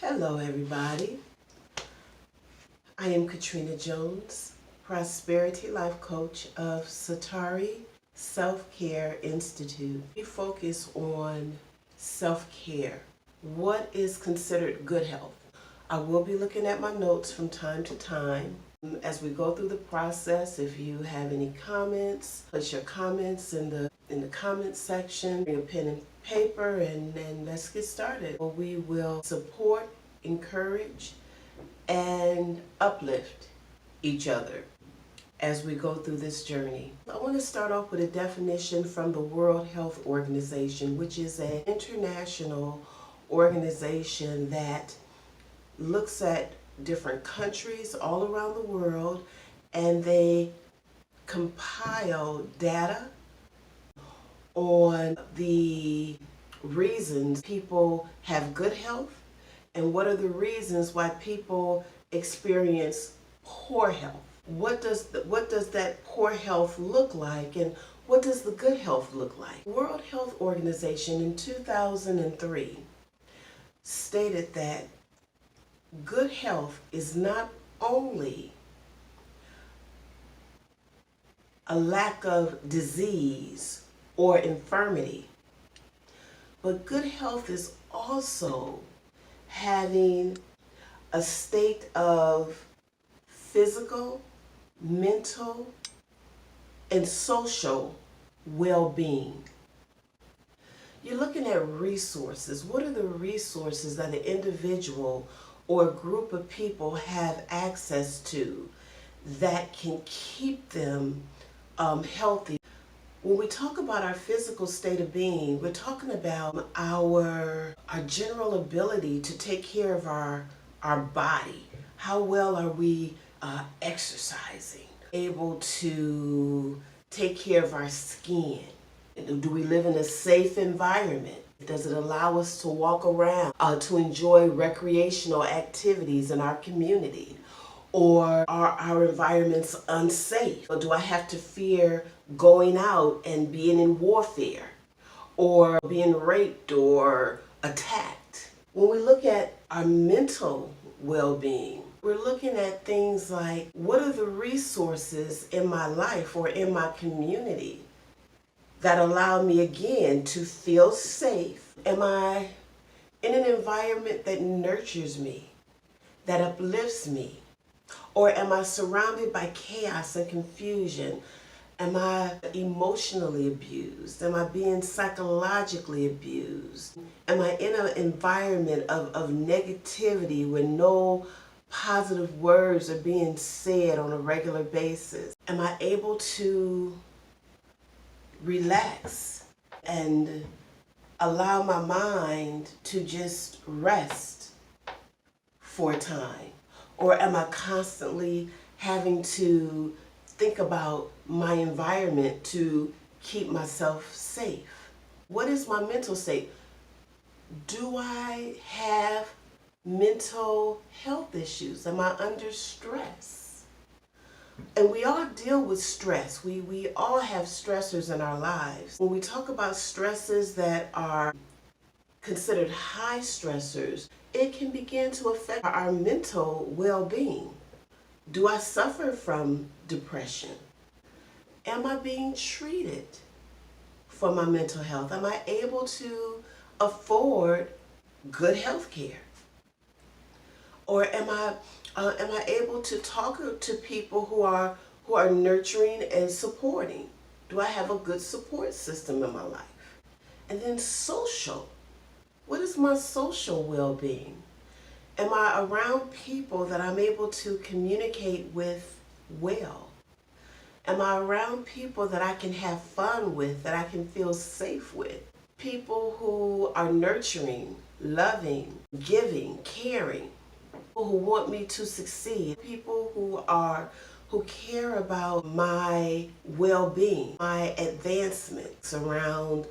Hello everybody, I am Katrina Jones, Prosperity Life Coach of Satari Self-Care Institute. We focus on self-care. What is considered good health? I will be looking at my notes from time to time. As we go through the process, if you have any comments, put your comments in the comments section, bring a pen and paper, and then let's get started. We will support, encourage, and uplift each other as we go through this journey. I want to start off with a definition from the World Health Organization, which is an international organization that looks at different countries all around the world, and they compile data on the reasons people have good health and what are the reasons why people experience poor health. What does that poor health look like, and what does the good health look like? The World Health Organization in 2003 stated that good health is not only a lack of disease or infirmity, but good health is also having a state of physical, mental, and social well-being. You're looking at resources. What are the resources that an individual or a group of people have access to that can keep them healthy? When we talk about our physical state of being, we're talking about our general ability to take care of our body. How well are we exercising? Able to take care of our skin? Do we live in a safe environment? Does it allow us to walk around, to enjoy recreational activities in our community? Or are our environments unsafe? Or do I have to fear going out and being in warfare or being raped or attacked? When we look at our mental well-being, we're looking at things like, what are the resources in my life or in my community that allow me again to feel safe? Am I in an environment that nurtures me, that uplifts me? Or am I surrounded by chaos and confusion? Am I emotionally abused? Am I being psychologically abused? Am I in an environment of negativity where no positive words are being said on a regular basis? Am I able to relax and allow my mind to just rest for a time? Or am I constantly having to think about my environment to keep myself safe? What is my mental state? Do I have mental health issues? Am I under stress? And we all deal with stress. We all have stressors in our lives. When we talk about stresses that are considered high stressors, it can begin to affect our mental well-being. Do I suffer from depression? Am I being treated for my mental health? Am I able to afford good health care? Or am I able to talk to people who are nurturing and supporting? Do I have a good support system in my life? And then social. What is my social well-being? Am I around people that I'm able to communicate with well? Am I around people that I can have fun with, that I can feel safe with? People who are nurturing, loving, giving, caring, people who want me to succeed, people who care about my well-being, my advancements around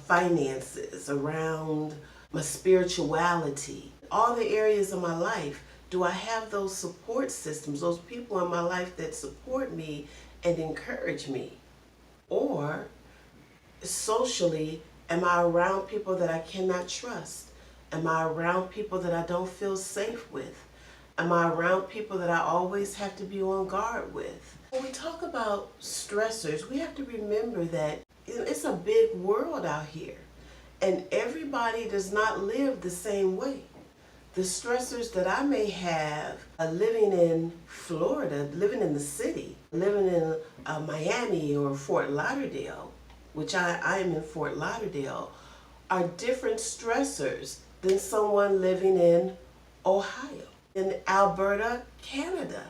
finances, around my spirituality, all the areas of my life. Do I have those support systems, those people in my life that support me and encourage me? Or socially, am I around people that I cannot trust? Am I around people that I don't feel safe with? Am I around people that I always have to be on guard with? When we talk about stressors, we have to remember that it's a big world out here, and everybody does not live the same way. The stressors that I may have living in Florida, living in the city, living in Miami or Fort Lauderdale, which I am in Fort Lauderdale, are different stressors than someone living in Ohio, in Alberta, Canada,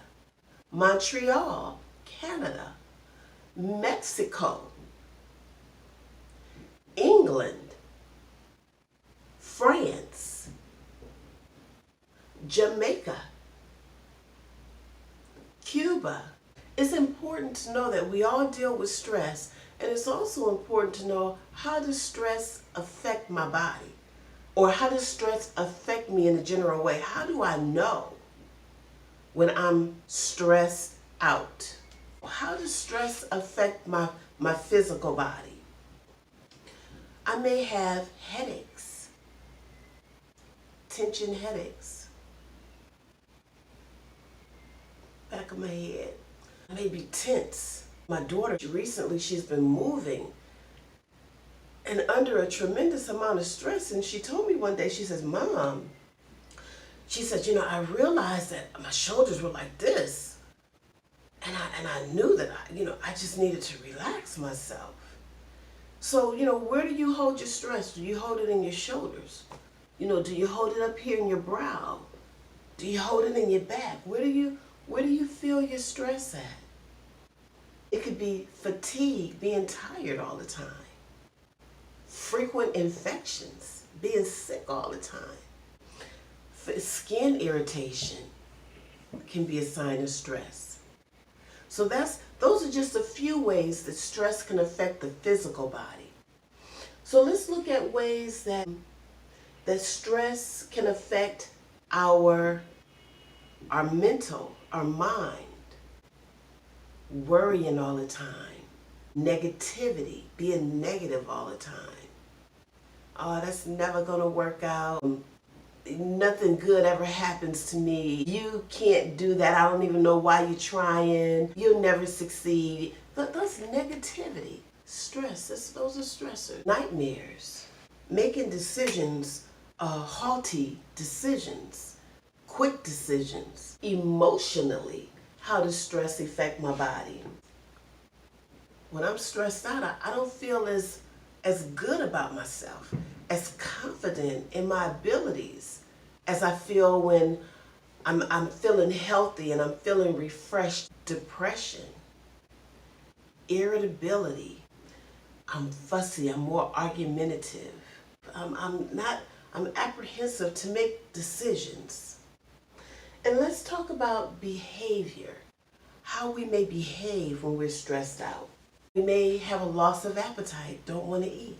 Montreal, Canada, Mexico, England, France, Jamaica, Cuba. It's important to know that we all deal with stress, and it's also important to know, how does stress affect my body? Or how does stress affect me in a general way? How do I know when I'm stressed out? How does stress affect my physical body? I may have headaches, tension headaches, back of my head. I may be tense. My daughter, recently she's been moving and under a tremendous amount of stress, and she told me one day, she says, Mom, she said, I realized that my shoulders were like this, and I knew that I just needed to relax myself. So, where do you hold your stress? Do you hold it in your shoulders? Do you hold it up here in your brow? Do you hold it in your back? Where do you feel your stress at? It could be fatigue, being tired all the time. Frequent infections, being sick all the time. Skin irritation can be a sign of stress. So those are just a few ways that stress can affect the physical body. So let's look at ways that stress can affect our mental, our mind. Worrying all the time, negativity, being negative all the time. Oh, that's never gonna work out. Nothing good ever happens to me. You can't do that. I don't even know why you're trying. You'll never succeed. That's negativity, stress. Those are stressors. Nightmares, making decisions, halty decisions, quick decisions. Emotionally, how does stress affect my body? When I'm stressed out, I don't feel as good about myself, as confident in my abilities as I feel when I'm feeling healthy and I'm feeling refreshed. Depression, irritability, I'm fussy, I'm more argumentative. I'm apprehensive to make decisions. And let's talk about behavior, how we may behave when we're stressed out. We may have a loss of appetite, don't want to eat.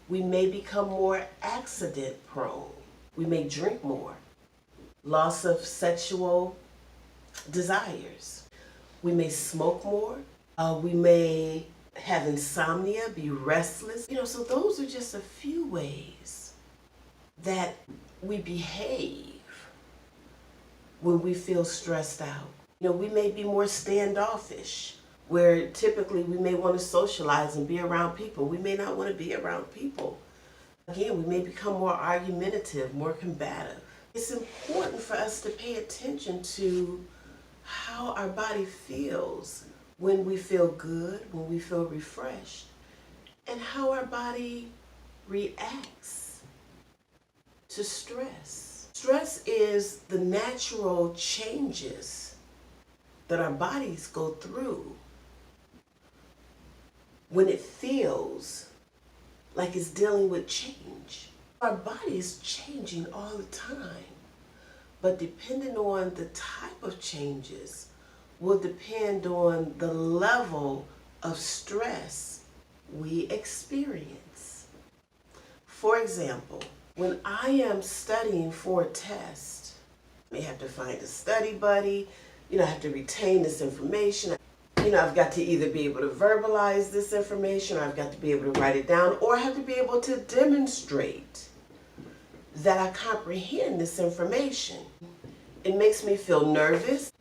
We may become more accident prone. We may drink more. Loss of sexual desires. We may smoke more. We may have insomnia, be restless. So those are just a few ways that we behave when we feel stressed out. We may be more standoffish, where typically we may want to socialize and be around people. We may not want to be around people. Again, we may become more argumentative, more combative. It's important for us to pay attention to how our body feels when we feel good, when we feel refreshed, and how our body reacts to stress. Stress is the natural changes that our bodies go through when it feels like it's dealing with change. Our body is changing all the time, but depending on the type of changes will depend on the level of stress we experience. For example, when I am studying for a test, I may have to find a study buddy, I have to retain this information. I've got to either be able to verbalize this information, or I've got to be able to write it down, or I have to be able to demonstrate that I comprehend this information. It makes me feel nervous.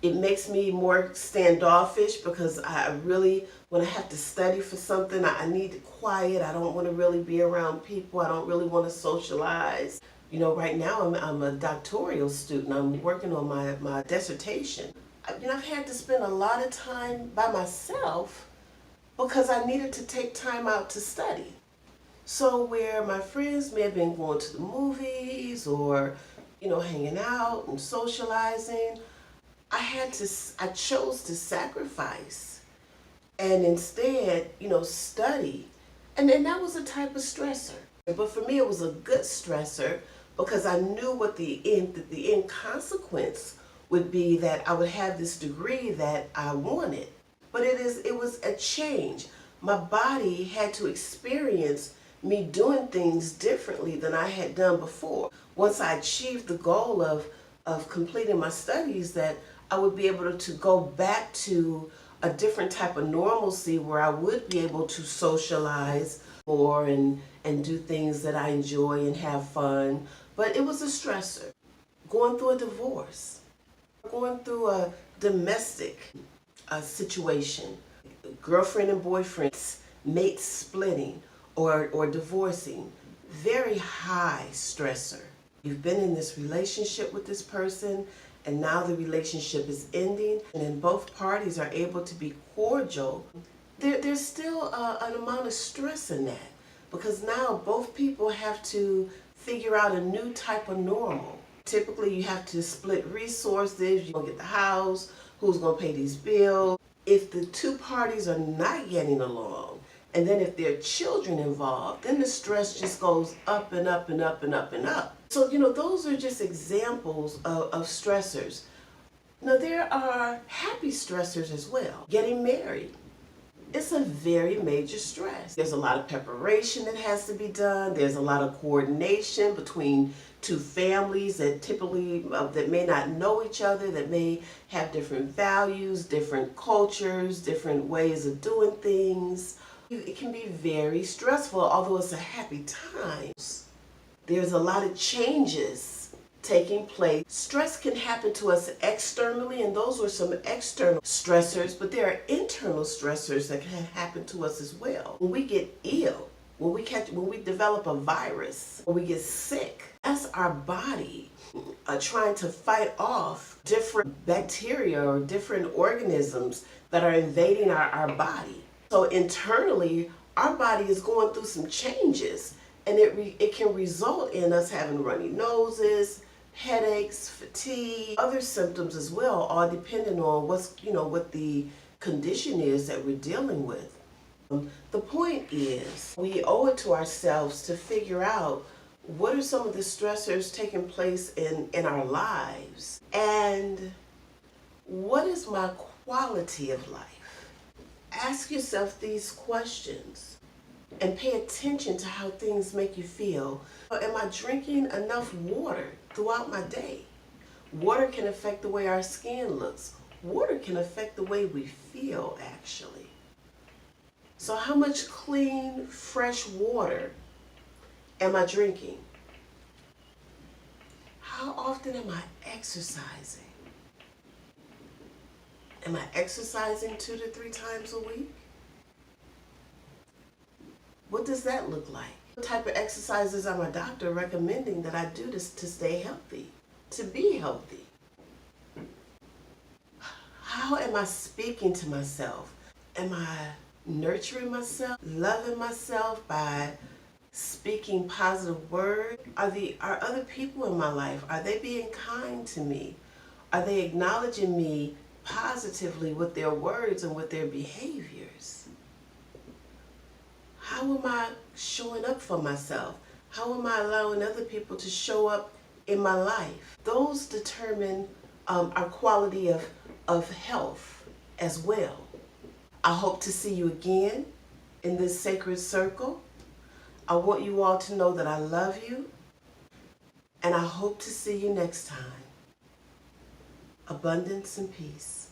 It makes me more standoffish because I really, when I have to study for something, I need quiet. I don't want to really be around people. I don't really want to socialize. You know, right now I'm a doctoral student. I'm working on my dissertation. I've had to spend a lot of time by myself because I needed to take time out to study. So where my friends may have been going to the movies or, hanging out and socializing, I chose to sacrifice and instead, study. And then that was a type of stressor. But for me, it was a good stressor because I knew what the end consequence would be, that I would have this degree that I wanted. But it was a change. My body had to experience me doing things differently than I had done before. Once I achieved the goal of completing my studies, that I would be able to go back to a different type of normalcy where I would be able to socialize more and do things that I enjoy and have fun. But it was a stressor. Going through a divorce, going through a domestic situation, girlfriend and boyfriend, mates splitting or divorcing, very high stressor. You've been in this relationship with this person and now the relationship is ending, and then both parties are able to be cordial. There's still an amount of stress in that because now both people have to figure out a new type of normal. Typically you have to split resources, you're going to get the house, who's going to pay these bills. If the two parties are not getting along, and then if there are children involved, then the stress just goes up and up and up and up and up. So, those are just examples of stressors. Now, there are happy stressors as well. Getting married. It's a very major stress. There's a lot of preparation that has to be done. There's a lot of coordination between two families that typically that may not know each other, that may have different values, different cultures, different ways of doing things. It can be very stressful, although it's a happy time. There's a lot of changes taking place. Stress can happen to us externally, and those are some external stressors, but there are internal stressors that can happen to us as well. When we get ill, when we develop a virus, when we get sick, that's our body trying to fight off different bacteria or different organisms that are invading our body. So internally, our body is going through some changes, and it can result in us having runny noses, headaches, fatigue, other symptoms as well, all depending on what the condition is that we're dealing with. The point is, we owe it to ourselves to figure out what are some of the stressors taking place in our lives, and what is my quality of life? Ask yourself these questions and pay attention to how things make you feel. Am I drinking enough water throughout my day? Water can affect the way our skin looks. Water can affect the way we feel, actually. So how much clean, fresh water am I drinking? How often am I exercising? Am I exercising 2 to 3 times a week? What does that look like? What type of exercises are my doctor recommending that I do to stay healthy, to be healthy? How am I speaking to myself? Am I nurturing myself, loving myself by speaking positive words? Are other people in my life, are they being kind to me? Are they acknowledging me positively with their words and with their behaviors? How am I showing up for myself? How am I allowing other people to show up in my life? Those determine our quality of health as well. I hope to see you again in this sacred circle. I want you all to know that I love you, and I hope to see you next time. Abundance and peace.